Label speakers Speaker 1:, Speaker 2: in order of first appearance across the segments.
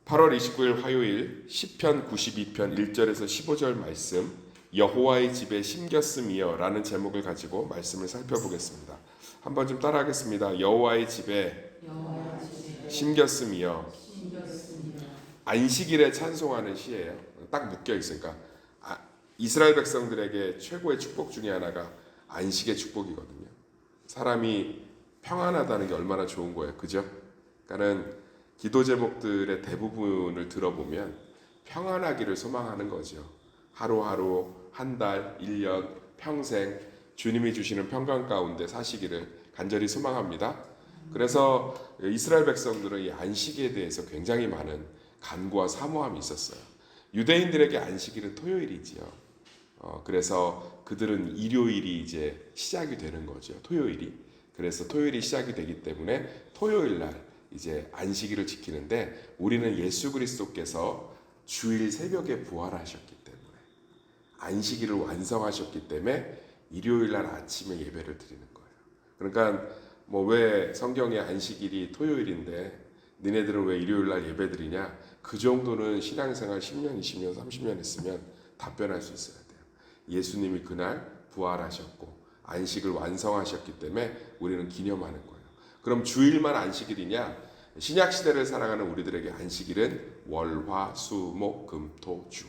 Speaker 1: 8월 29일 화요일 시편 92편 1절에서 15절 말씀, 여호와의 집에 심겼음이여 라는 제목을 가지고 말씀을 살펴보겠습니다. 한번 좀 따라하겠습니다. 여호와의 집에 심겼음이여. 안식일에 찬송하는 시예요. 딱 묶여 있으니까 이스라엘 백성들에게 최고의 축복 중에 하나가 안식의 축복이거든요. 사람이 평안하다는 게 얼마나 좋은 거예요, 그죠? 그러니까는 기도 제목들의 대부분을 들어보면 평안하기를 소망하는 거죠. 하루하루, 한 달, 1년, 평생 주님이 주시는 평강 가운데 사시기를 간절히 소망합니다. 그래서 이스라엘 백성들은 이 안식에 대해서 굉장히 많은 간구와 사모함이 있었어요. 유대인들에게 안식일은 토요일이지요. 그래서 그들은 일요일이 이제 시작이 되는 거죠. 토요일이. 그래서 토요일이 시작이 되기 때문에 토요일 날 이제 안식일을 지키는데, 우리는 예수 그리스도께서 주일 새벽에 부활하셨기 때문에 안식일을 완성하셨기 때문에 일요일 날 아침에 예배를 드리는 거예요. 그러니까 왜 성경에 안식일이 토요일인데 니네들은 왜 일요일 날 예배 드리냐? 그 정도는 신앙생활 10년, 20년, 30년 했으면 답변할 수 있어야 돼요. 예수님이 그날 부활하셨고 안식을 완성하셨기 때문에 우리는 기념하는 거예요. 그럼 주일만 안식일이냐? 신약 시대를 살아가는 우리들에게 안식일은 월, 화, 수, 목, 금, 토, 주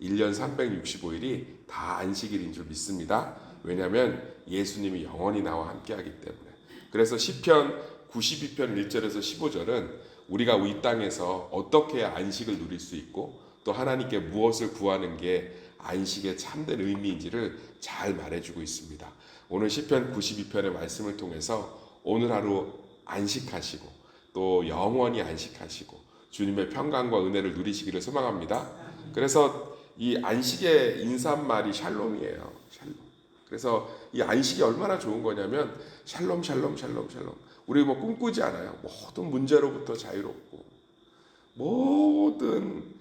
Speaker 1: 1년 365일이 다 안식일인 줄 믿습니다. 왜냐하면 예수님이 영원히 나와 함께하기 때문에. 그래서 시편 92편 1절에서 15절은 우리가 이 땅에서 어떻게 안식을 누릴 수 있고 또 하나님께 무엇을 구하는 게 안식의 참된 의미인지를 잘 말해주고 있습니다. 오늘 시편 92편의 말씀을 통해서 오늘 하루 안식하시고 또 영원히 안식하시고 주님의 평강과 은혜를 누리시기를 소망합니다. 그래서 이 안식의 인사말이 샬롬이에요. 샬롬. 그래서 이 안식이 얼마나 좋은 거냐면 샬롬 샬롬 샬롬 샬롬. 우리 꿈꾸지 않아요. 모든 문제로부터 자유롭고 모든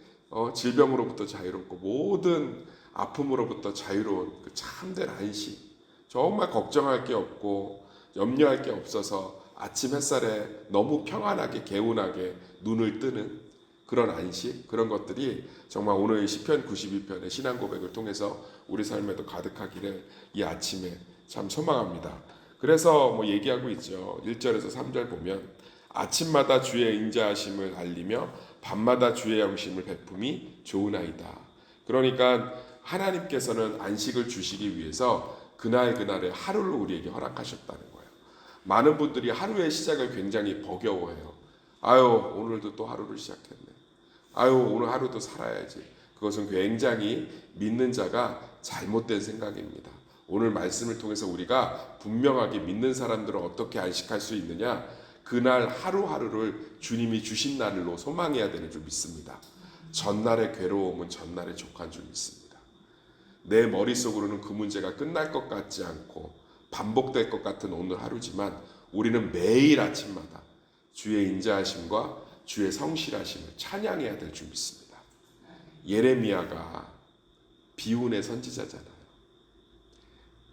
Speaker 1: 질병으로부터 자유롭고 모든 아픔으로부터 자유로운 그 참된 안식. 정말 걱정할 게 없고 염려할 게 없어서 아침 햇살에 너무 평안하게 개운하게 눈을 뜨는 그런 안식, 그런 것들이 정말 오늘 시편 92편의 신앙 고백을 통해서 우리 삶에도 가득하기를 이 아침에 참 소망합니다. 그래서 얘기하고 있죠. 1절에서 3절 보면 아침마다 주의 인자하심을 알리며 밤마다 주의 영심을 베품이 좋으나이다. 그러니까 하나님께서는 안식을 주시기 위해서 그날그날의 하루를 우리에게 허락하셨다는 거예요. 많은 분들이 하루의 시작을 굉장히 버겨워해요. 오늘도 또 하루를 시작했네. 오늘 하루도 살아야지. 그것은 굉장히 믿는 자가 잘못된 생각입니다. 오늘 말씀을 통해서 우리가 분명하게 믿는 사람들은 어떻게 안식할 수 있느냐? 그날 하루하루를 주님이 주신 날로 소망해야 되는 줄 믿습니다. 전날의 괴로움은 전날의 족한 줄 믿습니다. 내 머릿속으로는 그 문제가 끝날 것 같지 않고 반복될 것 같은 오늘 하루지만 우리는 매일 아침마다 주의 인자하심과 주의 성실하심을 찬양해야 될 줄 믿습니다. 예레미야가 비운의 선지자잖아요.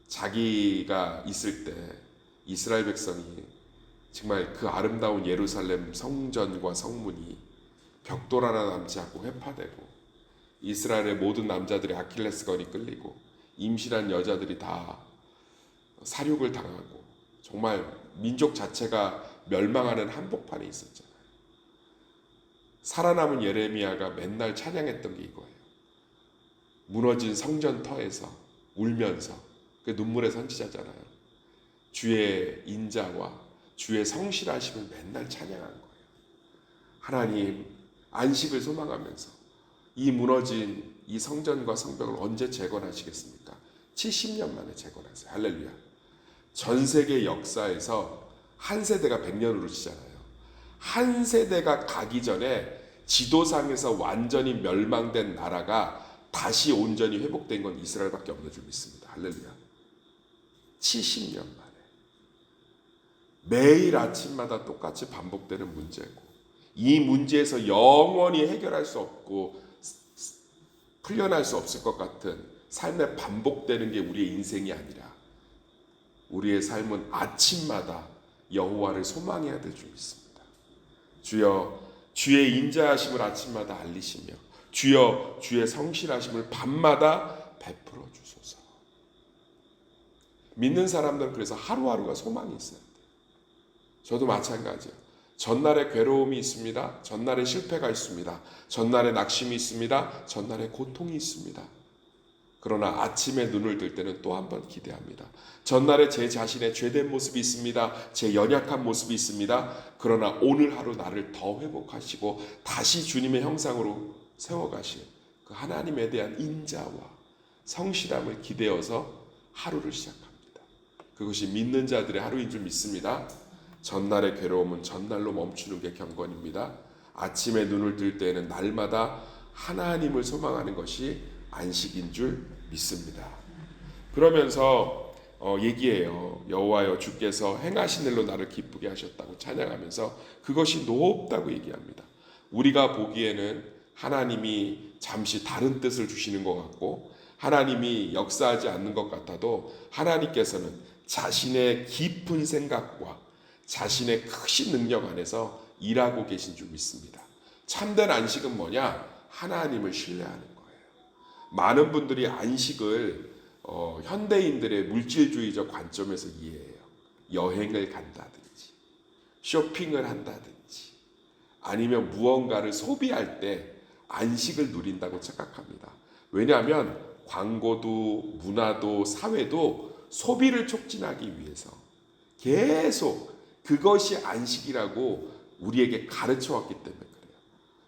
Speaker 1: 자기가 있을 때 이스라엘 백성이 정말 그 아름다운 예루살렘 성전과 성문이 벽돌 하나 남지 않고 회파되고 이스라엘의 모든 남자들이 아킬레스건이 끌리고 임신한 여자들이 다 사륙을 당하고 정말 민족 자체가 멸망하는 한복판에 있었잖아요. 살아남은 예레미야가 맨날 찬양했던 게 이거예요. 무너진 성전터에서 울면서, 그 눈물의 선지자잖아요. 주의 인자와 주의 성실하심을 맨날 찬양한 거예요. 하나님, 안식을 소망하면서 이 무너진 이 성전과 성벽을 언제 재건하시겠습니까? 70년 만에 재건하세요. 할렐루야. 전 세계 역사에서 한 세대가 100년으로 치잖아요. 한 세대가 가기 전에 지도상에서 완전히 멸망된 나라가 다시 온전히 회복된 건 이스라엘밖에 없는 줄 믿습니다. 할렐루야. 70년 만에. 매일 아침마다 똑같이 반복되는 문제고 이 문제에서 영원히 해결할 수 없고 풀려날 수 없을 것 같은 삶에 반복되는 게 우리의 인생이 아니라 우리의 삶은 아침마다 여호와를 소망해야 될 줄 믿습니다. 주여, 주의 인자하심을 아침마다 알리시며 주여 주의 성실하심을 밤마다 베풀어 주소서. 믿는 사람들은 그래서 하루하루가 소망이 있어요. 저도 마찬가지예요. 전날에 괴로움이 있습니다. 전날에 실패가 있습니다. 전날에 낙심이 있습니다. 전날에 고통이 있습니다. 그러나 아침에 눈을 들 때는 또 한 번 기대합니다. 전날에 제 자신의 죄된 모습이 있습니다. 제 연약한 모습이 있습니다. 그러나 오늘 하루 나를 더 회복하시고 다시 주님의 형상으로 세워가실 그 하나님에 대한 인자와 성실함을 기대어서 하루를 시작합니다. 그것이 믿는 자들의 하루인 줄 믿습니다. 전날의 괴로움은 전날로 멈추는 게 경건입니다. 아침에 눈을 뜰 때에는 날마다 하나님을 소망하는 것이 안식인 줄 믿습니다. 그러면서 얘기해요. 여호와여 주께서 행하신 일로 나를 기쁘게 하셨다고 찬양하면서 그것이 높다고 얘기합니다. 우리가 보기에는 하나님이 잠시 다른 뜻을 주시는 것 같고 하나님이 역사하지 않는 것 같아도 하나님께서는 자신의 깊은 생각과 자신의 크신 능력 안에서 일하고 계신 줄 믿습니다. 참된 안식은 뭐냐? 하나님을 신뢰하는 거예요. 많은 분들이 안식을 현대인들의 물질주의적 관점에서 이해해요. 여행을 간다든지 쇼핑을 한다든지 아니면 무언가를 소비할 때 안식을 누린다고 착각합니다. 왜냐하면 광고도 문화도 사회도 소비를 촉진하기 위해서 계속 그것이 안식이라고 우리에게 가르쳐왔기 때문에 그래요.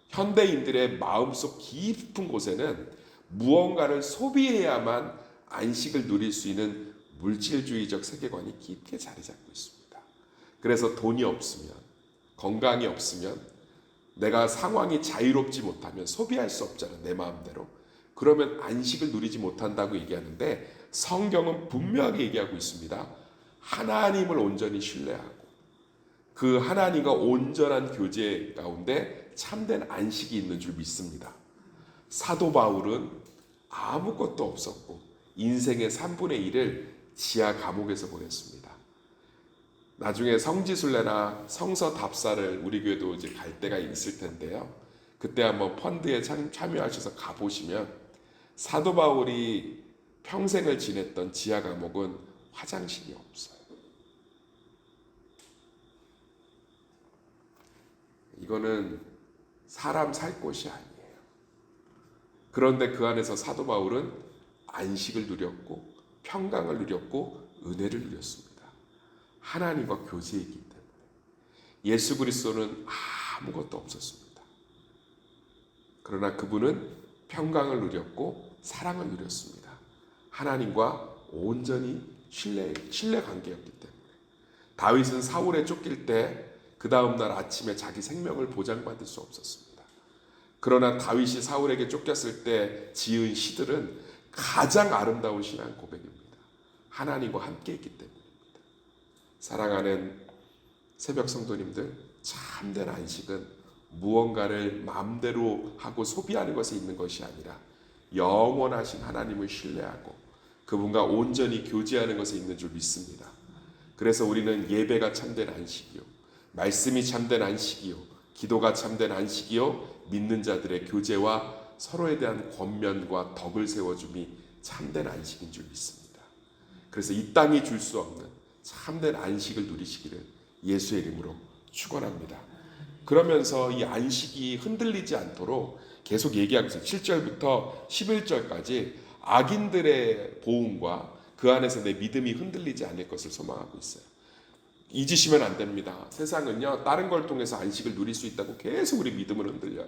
Speaker 1: 현대인들의 마음속 깊은 곳에는 무언가를 소비해야만 안식을 누릴 수 있는 물질주의적 세계관이 깊게 자리 잡고 있습니다. 그래서 돈이 없으면, 건강이 없으면, 내가 상황이 자유롭지 못하면 소비할 수 없잖아, 내 마음대로. 그러면 안식을 누리지 못한다고 얘기하는데 성경은 분명하게 얘기하고 있습니다. 하나님을 온전히 신뢰하고 그 하나님과 온전한 교제 가운데 참된 안식이 있는 줄 믿습니다. 사도 바울은 아무것도 없었고 인생의 3분의 1을 지하 감옥에서 보냈습니다. 나중에 성지순례나 성서 답사를 우리 교회도 이제 갈 때가 있을 텐데요. 그때 한번 펀드에 참여하셔서 가보시면 사도 바울이 평생을 지냈던 지하 감옥은 화장실이 없어요. 이거는 사람 살 곳이 아니에요. 그런데 그 안에서 사도 바울은 안식을 누렸고 평강을 누렸고 은혜를 누렸습니다. 하나님과 교제했기 때문에. 예수 그리스도는 아무것도 없었습니다. 그러나 그분은 평강을 누렸고 사랑을 누렸습니다. 하나님과 온전히 신뢰 관계였기 때문에. 다윗은 사울에 쫓길 때 그 다음날 아침에 자기 생명을 보장받을 수 없었습니다. 그러나 다윗이 사울에게 쫓겼을 때 지은 시들은 가장 아름다운 신앙 고백입니다. 하나님과 함께 있기 때문입니다. 사랑하는 새벽 성도님들, 참된 안식은 무언가를 마음대로 하고 소비하는 것에 있는 것이 아니라 영원하신 하나님을 신뢰하고 그분과 온전히 교제하는 것에 있는 줄 믿습니다. 그래서 우리는 예배가 참된 안식이요, 말씀이 참된 안식이요, 기도가 참된 안식이요, 믿는 자들의 교제와 서로에 대한 권면과 덕을 세워줌이 참된 안식인 줄 믿습니다. 그래서 이 땅이 줄 수 없는 참된 안식을 누리시기를 예수의 이름으로 축원합니다. 그러면서 이 안식이 흔들리지 않도록 계속 얘기하고 있어요. 7절부터 11절까지 악인들의 보응과 그 안에서 내 믿음이 흔들리지 않을 것을 소망하고 있어요. 잊으시면 안 됩니다. 세상은요, 다른 걸 통해서 안식을 누릴 수 있다고 계속 우리 믿음을 흔들려요.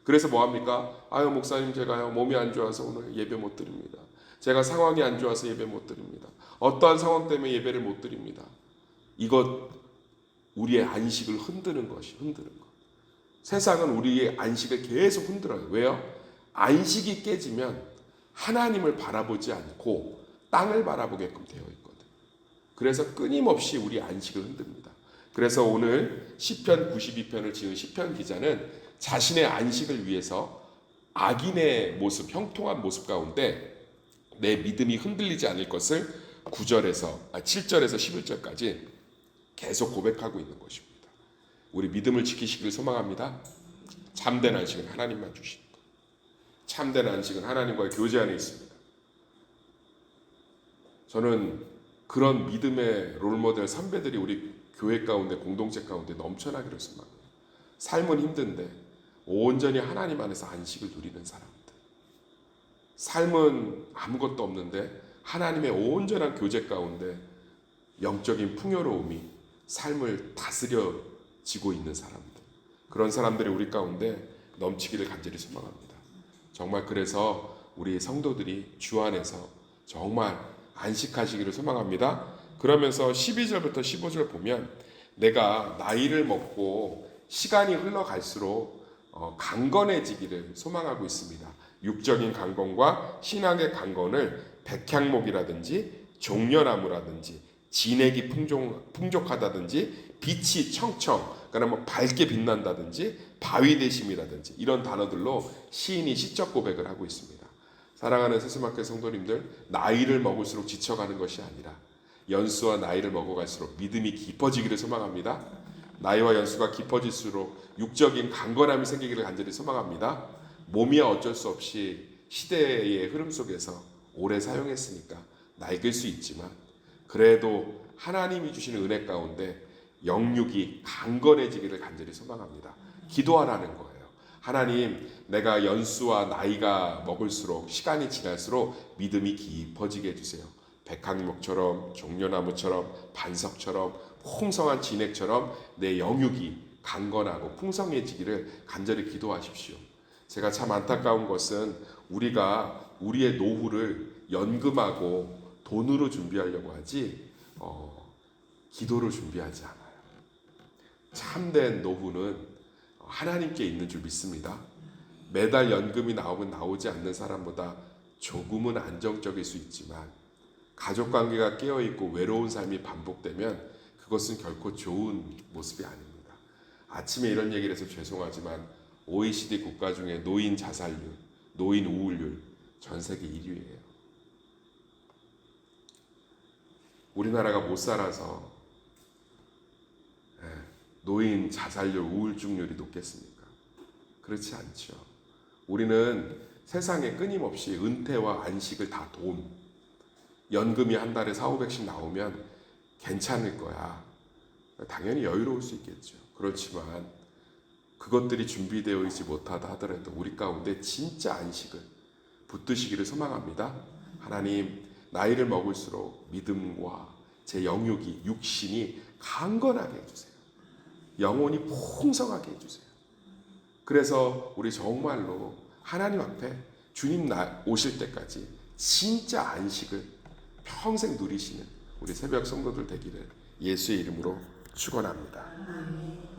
Speaker 1: 그래서 뭐합니까? 아유 목사님, 제가요 몸이 안 좋아서 오늘 예배 못 드립니다. 제가 상황이 안 좋아서 예배 못 드립니다. 어떠한 상황 때문에 예배를 못 드립니다. 이것 우리의 안식을 흔드는 것. 세상은 우리의 안식을 계속 흔들어요. 왜요? 안식이 깨지면 하나님을 바라보지 않고 땅을 바라보게끔 되어 있거든요. 그래서 끊임없이 우리 안식을 흔듭니다. 그래서 오늘 시편 92편을 지은 시편 기자는 자신의 안식을 위해서 악인의 모습, 형통한 모습 가운데 내 믿음이 흔들리지 않을 것을 7절에서 11절까지 계속 고백하고 있는 것입니다. 우리 믿음을 지키시길 소망합니다. 참된 안식은 하나님만 주시는 것. 참된 안식은 하나님과의 교제 안에 있습니다. 저는 그런 믿음의 롤모델 선배들이 우리 교회 가운데 공동체 가운데 넘쳐나기를 소망합니다. 삶은 힘든데 온전히 하나님 안에서 안식을 누리는 사람들. 삶은 아무것도 없는데 하나님의 온전한 교제 가운데 영적인 풍요로움이 삶을 다스려지고 있는 사람들. 그런 사람들이 우리 가운데 넘치기를 간절히 소망합니다. 정말 그래서 우리 성도들이 주 안에서 정말 안식하시기를 소망합니다. 그러면서 12절부터 15절 보면 내가 나이를 먹고 시간이 흘러갈수록 강건해지기를 소망하고 있습니다. 육적인 강건과 신앙의 강건을 백향목이라든지 종려나무라든지 진액이 풍족하다든지 빛이 청청 그러니까 뭐 밝게 빛난다든지 바위 되심이라든지 이런 단어들로 시인이 시적 고백을 하고 있습니다. 사랑하는 세스마켓 성도님들, 나이를 먹을수록 지쳐가는 것이 아니라 연수와 나이를 먹어갈수록 믿음이 깊어지기를 소망합니다. 나이와 연수가 깊어질수록 육적인 강건함이 생기기를 간절히 소망합니다. 몸이야 어쩔 수 없이 시대의 흐름 속에서 오래 사용했으니까 낡을 수 있지만 그래도 하나님이 주시는 은혜 가운데 영육이 강건해지기를 간절히 소망합니다. 기도하라는 거예요. 하나님, 내가 연수와 나이가 먹을수록 시간이 지날수록 믿음이 깊어지게 해주세요. 백향목처럼 종려나무처럼 반석처럼 풍성한 진액처럼 내 영육이 강건하고 풍성해지기를 간절히 기도하십시오. 제가 참 안타까운 것은 우리가 우리의 노후를 연금하고 돈으로 준비하려고 하지 기도로 준비하지 않아요. 참된 노후는 하나님께 있는 줄 믿습니다. 매달 연금이 나오면 나오지 않는 사람보다 조금은 안정적일 수 있지만 가족관계가 깨어있고 외로운 삶이 반복되면 그것은 결코 좋은 모습이 아닙니다. 아침에 이런 얘기를 해서 죄송하지만 OECD 국가 중에 노인 자살률, 노인 우울률 전 세계 1위예요. 우리나라가 못 살아서 노인 자살률, 우울증률이 높겠습니까? 그렇지 않죠. 우리는 세상에 끊임없이 은퇴와 안식을 다 돈, 연금이 한 달에 4,500씩 나오면 괜찮을 거야. 당연히 여유로울 수 있겠죠. 그렇지만 그것들이 준비되어 있지 못하다 하더라도 우리 가운데 진짜 안식을 붙드시기를 소망합니다. 하나님, 나이를 먹을수록 믿음과 제 영육이, 육신이 강건하게 해주세요. 영혼이 풍성하게 해주세요. 그래서 우리 정말로 하나님 앞에 주님 오실 때까지 진짜 안식을 평생 누리시는 우리 새벽 성도들 되기를 예수의 이름으로 축원합니다.